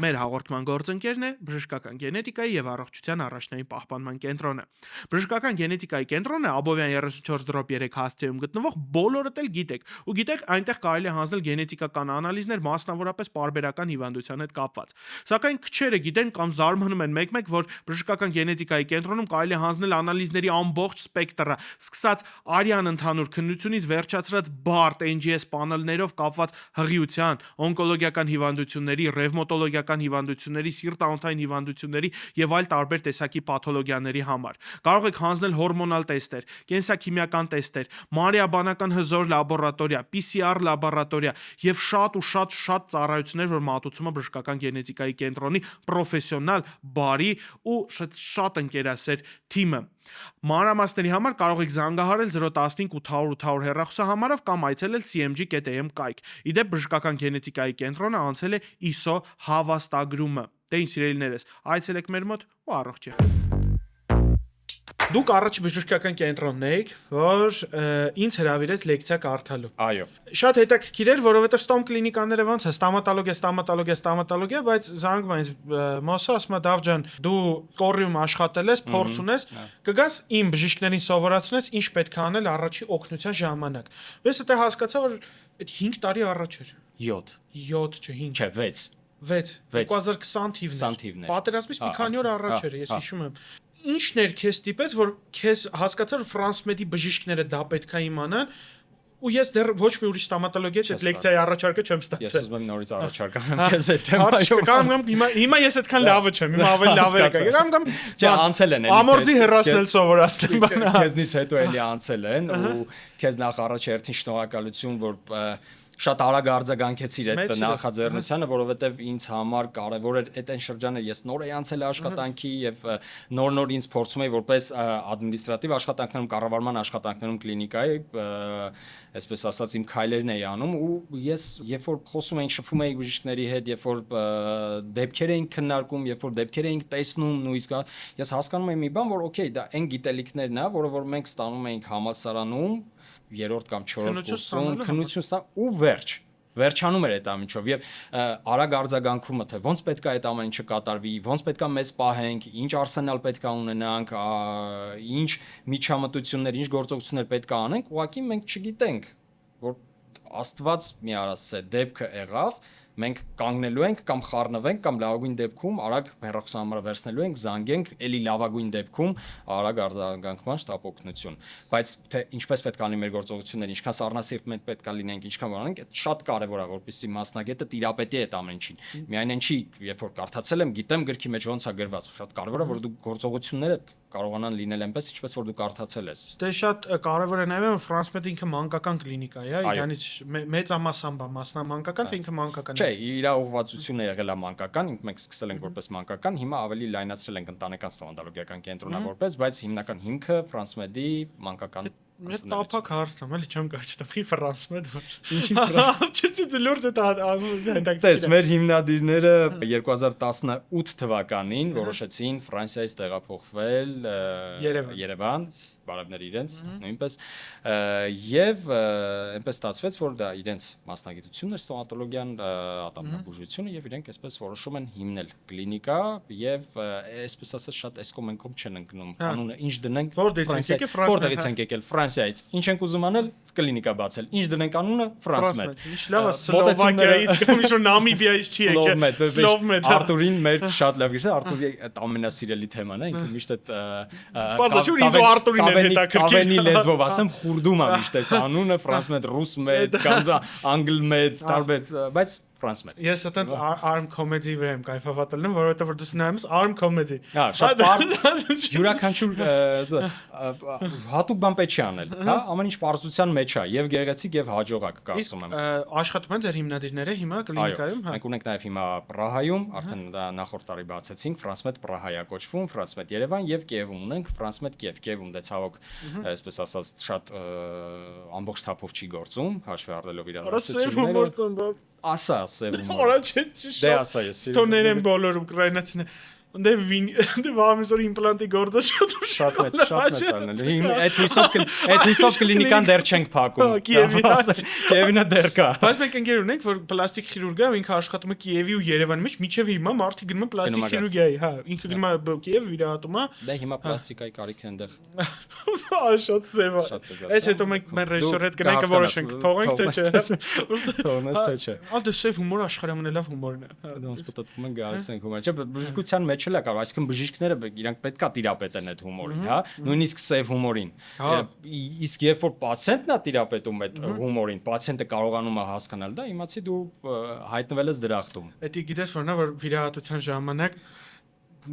Մեր հաղորդման գործընկերն է բժշկական գենետիկայի եւ առողջության առաջնային պահպանման կենտրոնը։ Բժշկական գենետիկայի կենտրոնը Աբովյան 34/3 հասցեում գտնվող բոլորդ էլ գիտեք, ու գիտեք այնտեղ կարելի է հանձնել գենետիկական անալիզներ, մասնավորապես պարբերական հիվանդության հետ կապված։ Սակայն քչերը գիտեն կամ զարմանում են մեկ-մեկ, որ բժշկական գենետիկայի կենտրոնում կարելի է հանձնել անալիզների ամբողջ սպեկտրը, սկսած արյան ընդհանուր քննությունից վերջացրած բարդ NGS պանելներով կապված հղիության, օնկոլոգիական հիվանդությունների, ռևմատոլոգիական հիվանդությունների, սիրտ-անոթային հիվանդությունների եւ այլ տարբեր տեսակի պաթոլոգիաների համար։ Կարող եք հանձնել հորմոնալ տեստեր, կենսաքիմիական տեստեր, մանրեաբանական հզոր լաբորատորիա, PCR լաբորատորիա եւ շատ ծառայություններ, որ մատուցում է բժշկական գենետիկայի կենտրոնի պրոֆեսիոնալ, բարի ու շատ ընկերասեր թիմը։ Մանրամասների համար կարող եք զանգահարել 015 800 800 հեռախոսահամարով կամ այցելել cmg.am կայք։ Իդեպ բժշկական գենետիկայի կենտրոնը անցել է ISO հավաստագրումը։ Դե ինչ սիրելիներս, այցելեք մեր մոտ ու առողջ եղեք։ Դուք առաջ բժշկական կենտրոնն եք, որ ինձ հրավիրեց լեկցիա կարդալու։ Այո։ Շատ հետաքրքիր էր, որովհետև ստոմ կլինիկաները ոնց է, ստամատոլոգիա, բայց զանգում են ինձ մոսը, ասում է Դավջան, դու կորիում աշխատել ես, փորձ ունես, կգաս իմ բժիշկներին սովորացնես, ինչ պետք է անել առաջի օգնության ժամանակ։ Ես դա հասկացա, որ այդ 5 տարի առաջ էր։ 7 չէ, 5։ Չէ, 6 2020 թիվն էր։ Պատերազմից մի քանի օր առաջ էր, ես հիշում եմ։ Ինչն էր քեզ տիպեց, որ քեզ հասկացա, որ Ֆրանսմեդի բժիշկները դա պետք է իմանան, ու ես դեռ ոչ մի ուրիշ ստամատոլոգիա այդ լեկցիայի առաջարկը չեմ ստացել։ Ես ուզում եմ նորից առաջարկ անեմ քեզ այդ թեմայով։ Կամ հիմա ես այդքան լավը չեմ, հիմա ավելի լավ է։ Կամ չէ, անցել են էլի։ Ամորձի հեռացնել սովորացնել բանը։ Քեզնից հետո էլի անցել են ու քեզ նախ առաջ երթին շնորհակալություն, որ շատ արագ արձագանքեցիր այդ նախաձեռնությանը, որովհետև ինձ համար կարևոր էր այդ այն շրջանը, ես նոր էի անցել աշխատանքի եւ նոր ինձ փորձում էի որպես ադմինիստրատիվ աշխատանքներում, կառավարման աշխատանքներում կլինիկայի, այսպես ասած իմ քայլերն էի անում ու ես երբ որ խոսում էինք, շփվում էինք բժիշկների հետ, երբ որ դեպքեր էինք քննարկում, երբ որ դեպքեր էինք տեսնում, նույնիսկ ես հասկանում եմ մի բան, որ օքեյ, դա այն գիտելիքներն է, որը որ մենք ստանում էինք համալսարանում երրորդ կամ չորրորդ կուրսում քննություն ստա ու վերջանում էր այդ ամենով եւ արագ արձագանքումը թե ոնց պետք է այդ ամեն ինչը կատարվի, ոնց պետք է մեզ պահենք, ինչ արսենալ պետք է ունենանք, ինչ միջամտություններ, ինչ գործողություններ պետք է անենք, ուղղակի մենք չգիտենք, որ Աստված մի արասցե դեպքը եղավ, մենք կանգնելու ենք կամ խառնվենք կամ լավագույն դեպքում արագ հեռախոսահամարը վերցնելու ենք, զանգենք, էլի լավագույն դեպքում արագ արձագանքման շտապ օգնություն։ Բայց թե ինչպես պետք է անենք մեր գործողությունները, ինչքան սառնասիրտ մենք պետք է լինենք, ինչքան որոնք, այդ շատ կարևոր է, որպեսզի մասնագետը տիրապետի այդ ամեն ինչին։ Միայն այն չի, երբ որ կարդացել եմ, գիտեմ գրքի մեջ ոնց է գրված, շատ կարևոր է, որ դու գործողությունները կարողանան լինել այնպես, ինչպես որ դու կարդացել ես։ Դե շատ կարևոր է նաև, որ Ֆրանսմեդը ինքը մանկական կլինիկա է, իրանից մեծամասամբ մասնամանկական, թե ինքը մանկական է։ Չէ, իր ուղղվածությունը եղել է մանկական, մենք սկսել ենք որպես մանկական, հիմա ավելի լայնացրել ենք ընտանեկան ստոմատոլոգիական կենտրոնը որպես, բայց հիմնական հիմքը Ֆրանսմեդի մանկական Մեր տափակ հարցն եմ, էլի չեմ կարծում, Ֆրանսմեդ։ Ինչի Ֆրանս։ Չէ, լուրջ է Տես, մեր հիմնադիրները 2018 թվականին որոշեցին Ֆրանսիայից տեղափոխվել Երևան, բարևներ իրենց նույնպես եւ այնպես ստացվեց որ դա իրենց մասնագիտությունն էր ստոմատոլոգիան ատամնաբուժությունը եւ իրենք այսպես որոշում են հիմնել կլինիկա եւ այսպես ասած շատ էսկոմենկոմ չեն ընկնում անունը ինչ դնենք որտեղից ենք եկել Ֆրանսիայից ինչ ենք ուզում անել կլինիկա բացել ինչ դնենք անունը Ֆրանսմեդ ինչ լավ է Սլովակիայից կամ ինչ Նամիբիայից չի եկել Սլովմեդ Արտուրին մեր շատ լավ գիտես Արտուրի ամենասիրելի թեման է ինքը միշտ այդ Կավենի լեզվով ասեմ խուրդում է միշտ այս անունը Ֆրանսմեդ ռուսմեդ կամ անգլմեդ տարբեր բայց Ֆրանսմեդ Ես այտենց arm comedy վրա եմ կայֆավատել եմ որովհետեւ որ դու նայում ես arm comedy հա շատ բարդ յուրաքանչյուր հատուկ բան պետք չի անել հա ամեն ինչ պարզության մեջ է եւ գեղեցիկ եւ հաջողակ կարծում եմ աշխատում են ձեր հիմնադիրները հիմա կլինիկայում հա մենք ունենք նաեւ հիմա Պրահայում արդեն դա նախորդ տարի բացեցինք Ֆրանսմեդ Պրահայա կոչվում Ֆրանսմեդ Երևան եւ Կիևում ունենք Ֆրանսմեդ Կիևում դե ցավոք այսպես ասած շատ ամբողջ թափով չի գործում հաշվի առնելով իրականությունները ասա սևում Օրա չէ դե ասա ես ստոներ են բոլոր ուկրաինացիներ Դե վամիսոր իմպլանտի գործը շատ մեծ ալնել այդ հույսով կլինիկան դեռ չենք փակում Կիևինը դեռ կա բայց մենք ընկեր ունենք որ պլաստիկ խիրուրգիա ինքը աշխատում է Կիևի ու Երևանի մեջ միջև հիմա մարդիկ գնում են պլաստիկ խիրուրգիայի հա ինքը գնում է Կիև վիրահատում է դե հիմա պլաստիկայի կարիք են դեռ շատ սև է այս հետո մենք մեր ռեժիսորի հետ գնանք որոշենք թողենք թե չէ թողնես թե չէ ադե սև հումոր աշխարհի ամենալավ հումորն է դոնց պատտվում են գալիս են հումոր չէ բժշկության մեջ էլ է կարող այսինքն բժիշկները իրանք պետքա տիրապետեն այդ հումորին հա նույնիսկ սև հումորին իսկ երբ որ պացիենտն է տիրապետում այդ հումորին պացիենտը կարողանում է հասկանալ դա իմացի դու հայտնվել ես դրախտում Էդի գիտես որ նա որ վիրահատության ժամանակ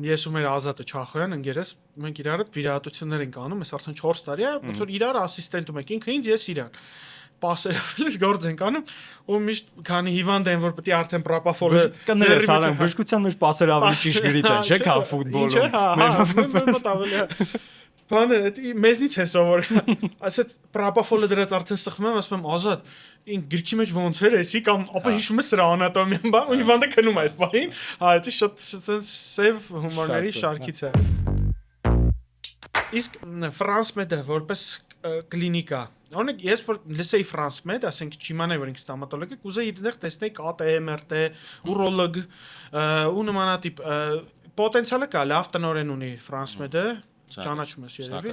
ես ու մեր Ազատը Չախոյան ընկերս մենք իրար հետ վիրահատություններ ենք անում ես արդեն 4 տարի է ոնց որ իրար ասիստենտում ենք ինքը ինձ ես իրան պասերով գործ ենք անում ու միշտ քանի հիվանդ են որ պետք է արդեն պրոպաֆոլը կներես արան բժշկության մեջ պասերը ավելի ճիշտ են չէ՞ քան ֆուտբոլում Բանը մեզնից է սովորել ասած պրոպաֆոլը դրած արդեն սխում եմ ասում եմ Ազատ ին գրքի մեջ ոնց էր էսի կամ ապա հիշում ես սրա անատոմիան բան ու հիվանդը քնում է այդ բանին հա դա շատ սև հումորների շարքից է Իսկ Ֆրանսմեդը որպես կլինիկա Օրինակ ես որ լսեի Ֆրանսմեդ, ասենք չիմանայի որ ինքը ստոմատոլոգ է, կուզեի այդտեղ տեսնել ԿՏ, MRT, ուրոլոգ ու նմանատիպ պոտենցիալը կա, լավ տնօրեն ունի Ֆրանսմեդը Ճանաչում ես երևի,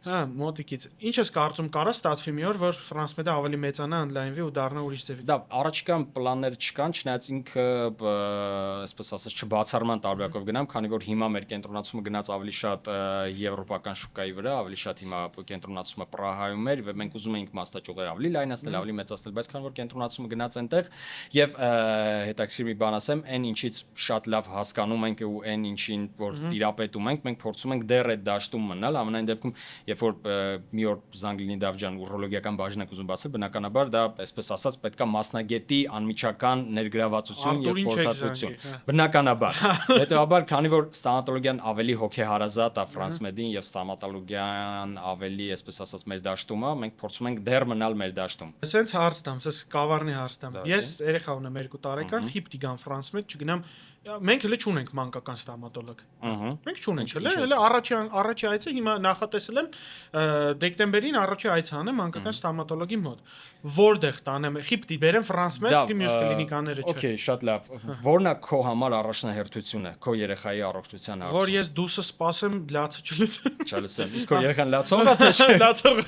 հա, մոտիկից։ Ինչ ես կարծում կարա ստացվի մի օր, որ Ֆրանսմեդը ավելի մեծանա, ընդլայնվի ու դառնա ուրիշ ձևի։ Դա առաջիկայում պլաններ չկան, չնայած ինքը, այսպես ասած, չբացառման տարբերակով գնամ, քանի որ հիմա մեր կենտրոնացումը գնաց ավելի շատ եվրոպական շուկայի վրա, ավելի շատ հիմա կենտրոնացումը Պրահայում էր, եւ մենք ուզում էինք մասնաճյուղեր ավելի լայնացնել, ավելի մեծացնել, բայց քանի որ կենտրոնացումը գնաց այնտեղ եւ հետաքրքիր մի բան ասեմ, այն ինչից շատ լավ հասկանում ենք ու այն ինչին որ տիրապետում ենք, մենք փորձում ենք դեռ այդ դաշտում մնալ, ամենայն դեպքում, երբ որ մի օր Զանգլինի Դավջան ուրոլոգիական բաժին եք ուզում բացել, բնականաբար դա, այսպես ասած, պետքա մասնագետի անմիջական ներգրավվածություն եւ խորհրդատվություն։ Բնականաբար։ Հետեւաբար, քանի որ ստոմատոլոգիան ավելի հոգեհարազատ է Ֆրանսմեդին եւ ստոմատոլոգիան ավելի, այսպես ասած, մեր դաշտում է, մենք փորձում ենք դեռ մնալ մեր դաշտում։ Սենց հարց տամ, սենց կավառնի հարց տամ։ Ես երեխա ունեմ 2 տարեկան, խիպտի գամ Ֆրանսմեդ, չգնամ Մենք հələ չունենք մանկական ստոմատոլոգ։ Մենք չունենք հələ առաջի այցը հիմա նախատեսել եմ դեկտեմբերին առաջի այց անեմ մանկական ստոմատոլոգի մոտ։ Որտեղ տանեմ, խիպտի բերեմ Ֆրանսմեդ, թի մյուս կլինիկաները չէ։ Okay, շատ լավ։ Որն է քո համար առաջնահերթությունը, քո երեխայի առողջության հարցում։ Որ ես դուսը սպասեմ, լացը չլսեմ։ Չլսեմ։ Իսկ քո երեխան լացող է թե չէ։ Լացող։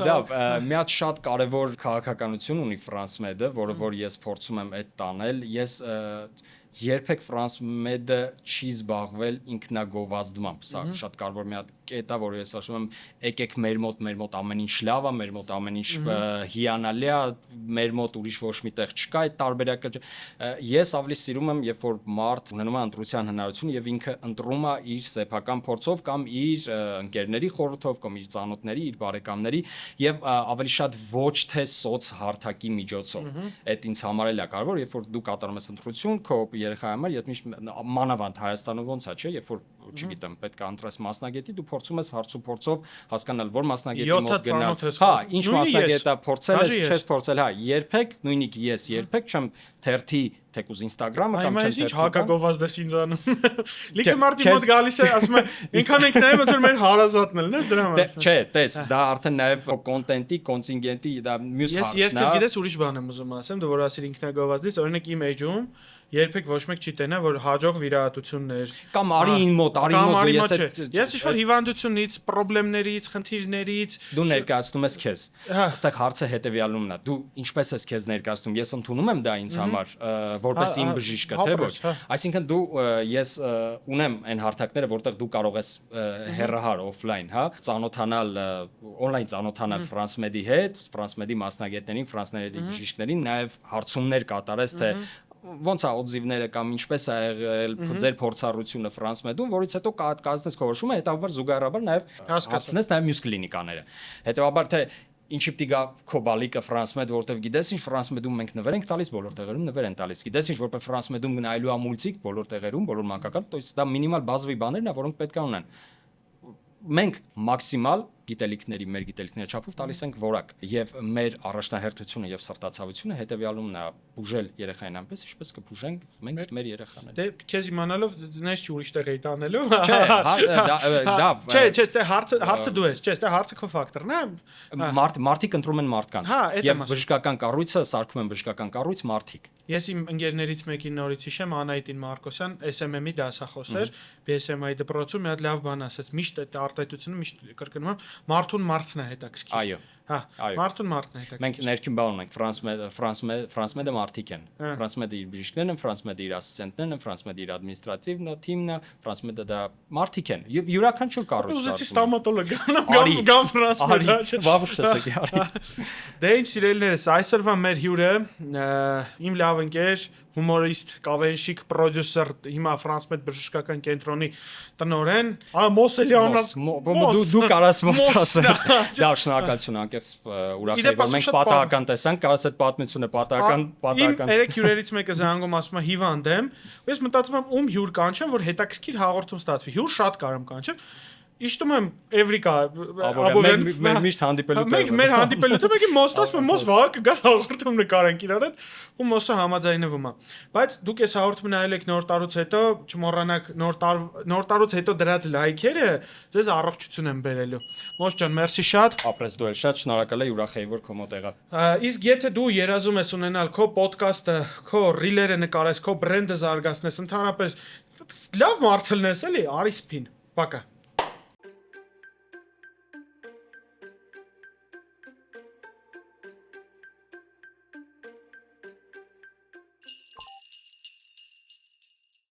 Դա մի հատ շատ կարևոր քաղաքականություն ունի Ֆրանսմեդը, որը որ ես փորձում եմ այդ տանել։ Ես երբեք Ֆրանսմեդը չի զբաղվել ինքնագովազդմամբ, սա շատ կարևոր մի հատ կետ է, որ ես ասում եմ, եկեք մեր մոտ ամեն ինչ լավ է, մեր մոտ ամեն ինչ հիանալի է, մեր մոտ ուրիշ ոչ մի տեղ չկա այդ տարբերակը։ Ես ավելի սիրում եմ, երբ որ մարդ ունենում է ընտրության հնարավորություն եւ ինքը ընտրում է իր սեփական փորձով կամ իր ընկերների խորհրդով կամ իր ծանոթների, իր բարեկամների եւ ավելի շատ ոչ թե սոցհարթակի միջոցով։ Այդ ինձ համար էլ է կարևոր, երբ որ դու կատարում ես ընտրություն, քո երեխայի համար, եթե միշտ մանավանդ Հայաստանում ոնց է, չէ, երբ որ չգիտեմ, պետք է ընտրես մասնագետի, դու փորձում ես հարց ու փորձով հասկանալ, որ մասնագետի մոտ գնալ։ Հա, ինչ մասնագետ է, փորձել ես, չես փորձել, հա, երբեք, նույնիսկ ես երբեք չեմ թերթի թեկուզ Instagram-ը կամ չեմ ինչ հակագովազդես ինձանում։ Լիքը մարդի քեզ- մոտ գալիս է, ասում է, ինքան ենք նայում, որ մեր հարազատն էլ, ես դրա համար։ Չէ, տես, դա արդեն նաև կոնտենտի, կոնտինգենտի դա մյուս Ես հարցն քեզ է։ գիտես ուրիշ բան եմ ուզում ասեմ, դու որ ասիր ինքնագովազդից, օրինակ իմ էջում երբեք ոչ մեկ չի տենա, որ հաջող վիրահատություններ Կամ արի ին մոտ, արի կամ մոտ արի ես մոտ չէ։ այդ Ես ինչ-որ հիվանդությունից, խնդիրներից, խնդիրներից դու ներկայացնում ես քեզ։ Հա։ Այստեղ հարցը հետեւյալումն է։ Դու ինչպես ես քեզ ներկայացնում։ Ես ընդունում եմ դա ինձ համար որպես իմ բժիշկը, թե ոչ։ Այսինքն դու ես ունեմ այն հարթակները, որտեղ դու կարող ես հեռահար օֆլայն, հա, ծանոթանալ օնլայն ծանոթանալ Ֆրանսմեդի հետ, Ֆրանսմեդի մասնագետներին, Ֆրանսմեդի բժիշկներին, նաև հարցումներ կատարես, թե ոնց է օձիվները կամ ինչպես է եղել ձեր փորձառությունը Ֆրանսմեդում, որից հետո կազմես քո որոշումը, հետաբար զուգահեռաբար նաև հասցնես նաև մյուս կլինիկաները։ Հետևաբար թե ինչի պիտի գա քո բալիկը Ֆրանսմեդ, որտեվ գիտես ինչ Ֆրանսմեդում մենք նվեր ենք տալիս, բոլոր տեղերում նվեր են տալիս։ Գիտես ինչ որպես Ֆրանսմեդում գնալու է մուլտիկ բոլոր տեղերում, բոլոր մանկական, то есть դա մինիմալ բազովի բաներն է, որոնք պետք է ունեն։ Մենք մաքսիմալ գիտելիքների, մեր գիտելիքների չափով տալիս ենք որակ եւ մեր առաջնահերթությունը եւ սրտացավությունը հետեւյալումն է բուժել երեխային այնպես ինչպես կբուժենք մենք մեր երեխաները։ Դե քեզ իմանալով դնես չի ուրիշ տեղ էի տանելու։ Չէ, դա Չէ, ստե հարցը դու ես, չէ, ստե հարցը քո ֆակտորն է։ մարդիկ ընտրում են մարդկանց եւ բժշկական կառույցը սարքում են բժշկական կառույց մարդիկ։ Ես իմ ընկերներից մեկին նորից հիշեմ Անահիտին Մարկոսյան, SMM-ի դասախոս էր, BSMI դպրոցում մի հատ լավ բան ասաց, միշտ այդ արտահայտությունը միշտ կրկնում եմ, մարդուն մարդն է հետաքրքիր։ Այո։ Հա, մարդուն մարդն է հետաքրքիր։ Մենք ներքին բան ունենք, Ֆրանսմեդը մարդիկ են։ Ֆրանսմեդը իր բժիշկներն են, Ֆրանսմեդը իր ասիստենտներն են, Ֆրանսմեդը իր ադմինիստրատիվ թիմն է, Ֆրանսմեդը դա մարդիկ են։ Եվ յուրաքանչյուր կառույց։ Ուզեցի ստոմատոլոգ գամ Ֆրանսմեդը։ Բավուշտես եկի արի։ Դե ինչ սիրելիներս, այսօրվա մեր հյուրը իմ լավ ընկեր, հումորիստ, կավենշիկ, պրոդյուսեր, հիմա Ֆրանսմեդ բժշկական կենտրոնի տնօրեն, Մոսելյանը։ Դու կարաս մոս ասես։ Դա շնորհակալություն անկեղծ ուրախ եմ, որ մենք պատահական տեսանք, կարաս այդ պատմությունը պատահական։ Իմ երեք հյուրերից մեկը զանգում ասում է հիվանդ եմ, ու ես մտածում եմ ում հյուր կանչեմ, որ հետաքրքիր հաղորդում ստացվի։ Հյուր շատ կարամ կանչեմ։ Իշտում եմ Էվրիկա Աբովեն միշտ հանդիպելու տեղ։ Մենք մեր հանդիպելու տեղ մեկի մոստաս մոս վաղ կգաս հաղորդում նկարենք իրար հետ ու մոսը համաձայնվում է։ Բայց դուք այս հաղորդումը նայել եք նոր տարուց հետո, չմոռանաք նոր տարուց հետո դրած լայքերը ձեզ առողջություն են բերելու։ Մոս ջան, մերսի շատ։ Ապրես դու էլ շատ շնորհակալ եմ, ուրախ եմ, որ քո մոտ եղա։ Իսկ եթե դու երազում ես ունենալ քո ոդկասթը, քո ռիլերը նկարես, քո բրենդը զարգացնես, ընդհանրապես լավ մարդելնես էլի, արի սփին։ Պակա։